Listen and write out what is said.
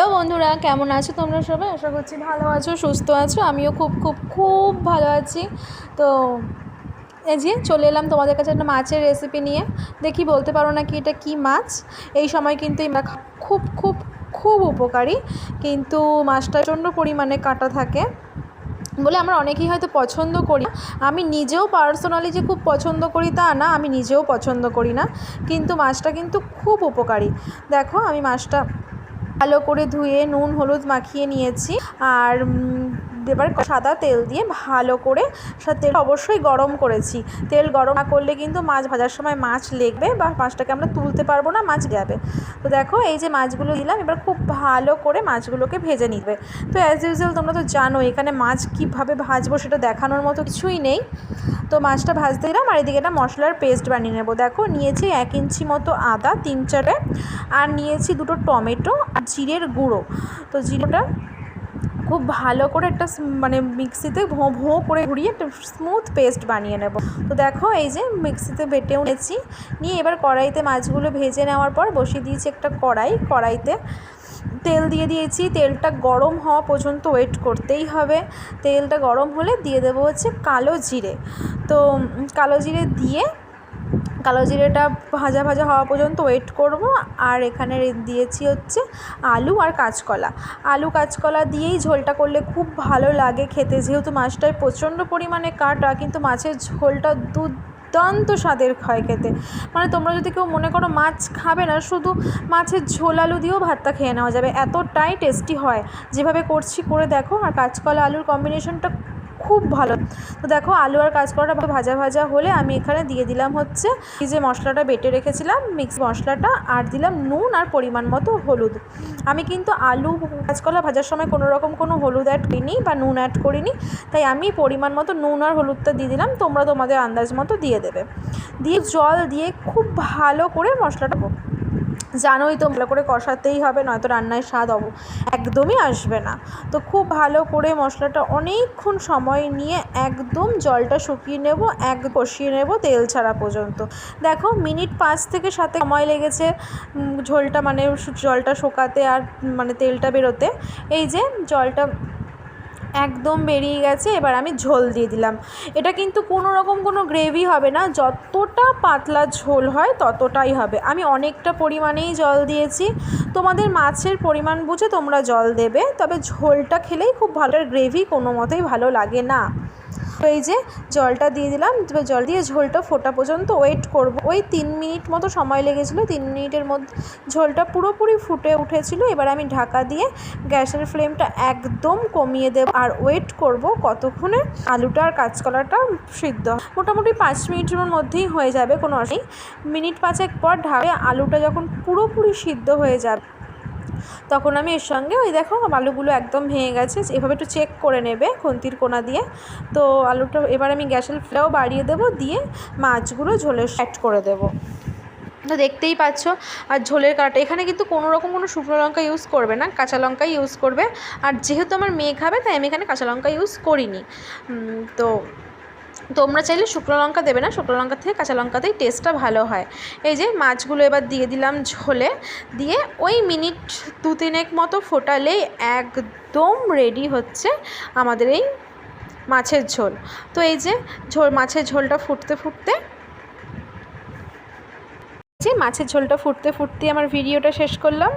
Hello বন্ধুরা, কেমন আছো তোমরা সবাই? আশা করছি ভালো আছো, সুস্থ আছো। আমিও খুব খুব খুব ভালো আছি। তো এই যে চলে এলাম তোমাদের কাছে একটা মাছের রেসিপি নিয়ে। দেখি বলতে পারো না কি এটা কী মাছ। এই সময় কিন্তু এই মাছ খুব খুব খুব উপকারী, কিন্তু মাছটা প্রচণ্ড পরিমাণে কাঁটা থাকে বলে আমরা অনেকেই হয়তো পছন্দ করি। আমি নিজেও পার্সোনালি যে খুব পছন্দ করি তা না, আমি নিজেও পছন্দ করি না, কিন্তু মাছটা কিন্তু খুব উপকারী। দেখো আমি মাছটা ভালো করে ধুয়ে নুন হলুদ মাখিয়ে নিয়েছি, আর এবার সাদা তেল দিয়ে ভালো করে তেল অবশ্যই গরম করেছি। তেল গরম না করলে কিন্তু মাছ ভাজার সময় মাছ লেগবে বা মাছটাকে আমরা তুলতে পারবো না, মাছ যাবে। তো দেখো এই যে মাছগুলো দিলাম, এবার খুব ভালো করে মাছগুলোকে ভেজে নিবে। তো অ্যাজ ইউজুয়াল তোমরা তো জানো এখানে মাছ কীভাবে ভাজবো সেটা দেখানোর মতো কিছুই নেই। তো মাছটা ভাজতে দিলাম, আর এদিকে একটা মশলার পেস্ট বানিয়ে নেবো। দেখো নিয়েছি 1 ইঞ্চি মতো আদা 3-4, আর নিয়েছি 2টো টমেটো আর জিরের গুঁড়ো। তো জিরেটা খুব ভালো করে একটা মিক্সিতে ভোঁ ভোঁ করে ঘুরিয়ে একটা স্মুথ পেস্ট বানিয়ে নেব। তো দেখো এই যে মিক্সিতে বেটেও নিয়েছি, নিয়ে এবার কড়াইতে মাছগুলো ভেজে নেওয়ার পর বসিয়ে দিয়েছি একটা কড়াইতে তেল দিয়ে দিয়েছি। তেলটা গরম হওয়া পর্যন্ত ওয়েট করতেই হবে। তেলটা গরম হলে দিয়ে দেবো হচ্ছে কালো জিরে। তো কালো জিরেটা ভাজা হওয়া পর্যন্ত ওয়েট করব। আর এখানে দিয়েছি হচ্ছে আলু আর কাঁচকলা দিয়েই ঝোলটা করলে খুব ভালো লাগে খেতে, যেহেতু মাছটায় প্রচণ্ড পরিমাণে কাঁটা, কিন্তু মাছের ঝোলটা দুর্দান্ত স্বাদের হয় খেতে। মানে তোমরা যদি কেউ মনে করো মাছ খাবে না, শুধু মাছের ঝোল আলু দিয়েও ভাতটা খেয়ে নেওয়া যাবে, এতটাই টেস্টি হয়। যেভাবে করছি করে দেখো, আর কাঁচকলা আলুর কম্বিনেশনটা খুব ভালো। তো দেখো আলু আর কাঁচকলাটা ভাজা হলে আমি এখানে দিয়ে দিলাম হচ্ছে এই যে মশলাটা বেটে রেখেছিলাম, মিক্স মশলাটা, আর দিলাম নুন আর পরিমাণ মতো হলুদ। আমি কিন্তু আলু কাঁচকলা ভাজার সময় কোনো হলুদ অ্যাড করিনি বা নুন অ্যাড করিনি, তাই আমি পরিমাণ মতো নুন আর হলুদটা দিয়ে দিলাম। তোমরা তোমাদের আন্দাজ মতো দিয়ে দেবে। দিয়ে জল দিয়ে খুব ভালো করে মশলাটা জানোই তো ভালো করে কষাতেই হবে, নয়তো রান্নায় স্বাদ একদমই আসবে না। তো খুব ভালো করে মশলাটা অনেকক্ষণ সময় নিয়ে একদম জলটা শুকিয়ে নেব, কষিয়ে নেব তেল ছাড়া পর্যন্ত। দেখো মিনিট 5 থেকে 7 সময় লেগেছে ঝোলটা জলটা শুকাতে আর তেলটা বেরোতে। এই যে জলটা একদম বেরিয়ে গেছে, এবার আমি ঝোল দিয়ে দিলাম। এটা কিন্তু কোনো গ্রেভি হবে না, যতটা পাতলা ঝোল হয় ততটাই হবে। আমি অনেকটা পরিমাণেই জল দিয়েছি, তোমাদের মাছের পরিমাণ বুঝে তোমরা জল দেবে, তবে ঝোলটা খেলেই খুব ভালো, গ্রেভি কোনো মতেই ভালো লাগে না। তো এই যে জলটা দিয়ে দিলাম, জল দিয়ে ঝোলটা ফোটা পর্যন্ত ওয়েট করব। ওই 3 মিনিট মতো সময় লেগেছিলো, 3 মিনিটের মধ্যে ঝোলটা পুরোপুরি ফুটে উঠেছিল। এবার আমি ঢাকা দিয়ে গ্যাসের ফ্লেমটা একদম কমিয়ে দেব, আর ওয়েট করব কতক্ষণে আলুটা আর কাঁচকলাটা সিদ্ধ। মোটামুটি 5 মিনিটের মধ্যেই হয়ে যাবে, কোনো অসুবিধা নেই। মিনিট 5 পর ঢাকে আলুটা যখন পুরোপুরি সিদ্ধ হয়ে যাবে, তখন আমি এর সঙ্গে ওই দেখো আলুগুলো একদম ভেঙে গেছে, এভাবে একটু চেক করে নেবে খুন্তির কোনা দিয়ে। তো আলুটা এবার আমি গ্যাসের ফ্লেমটাও বাড়িয়ে দেবো, দিয়ে মাছগুলো ঝোলে অ্যাড করে দেবো। তো দেখতেই পাচ্ছ, আর ঝোলের কাটা এখানে কিন্তু কোনো শুকনো লঙ্কা ইউজ করবে না, কাঁচা লঙ্কাই ইউজ করবে। আর যেহেতু আমার মেয়ে খাবে, তাই আমি এখানে কাঁচা লঙ্কা ইউজ করিনি। তো তোমরা চাইলে শুকনো লঙ্কা দেবে না, শুকনো লঙ্কা থেকে কাঁচা লঙ্কাতেই টেস্টটা ভালো হয়। এই যে মাছগুলো এবার দিয়ে দিলাম ঝোলে, দিয়ে ওই মিনিট 2-3 মতো ফোটালেই একদম রেডি হচ্ছে আমাদের এই মাছের ঝোল। তো এই যে মাছের ঝোলটা ফুটতে ফুটতে আমার ভিডিওটা শেষ করলাম।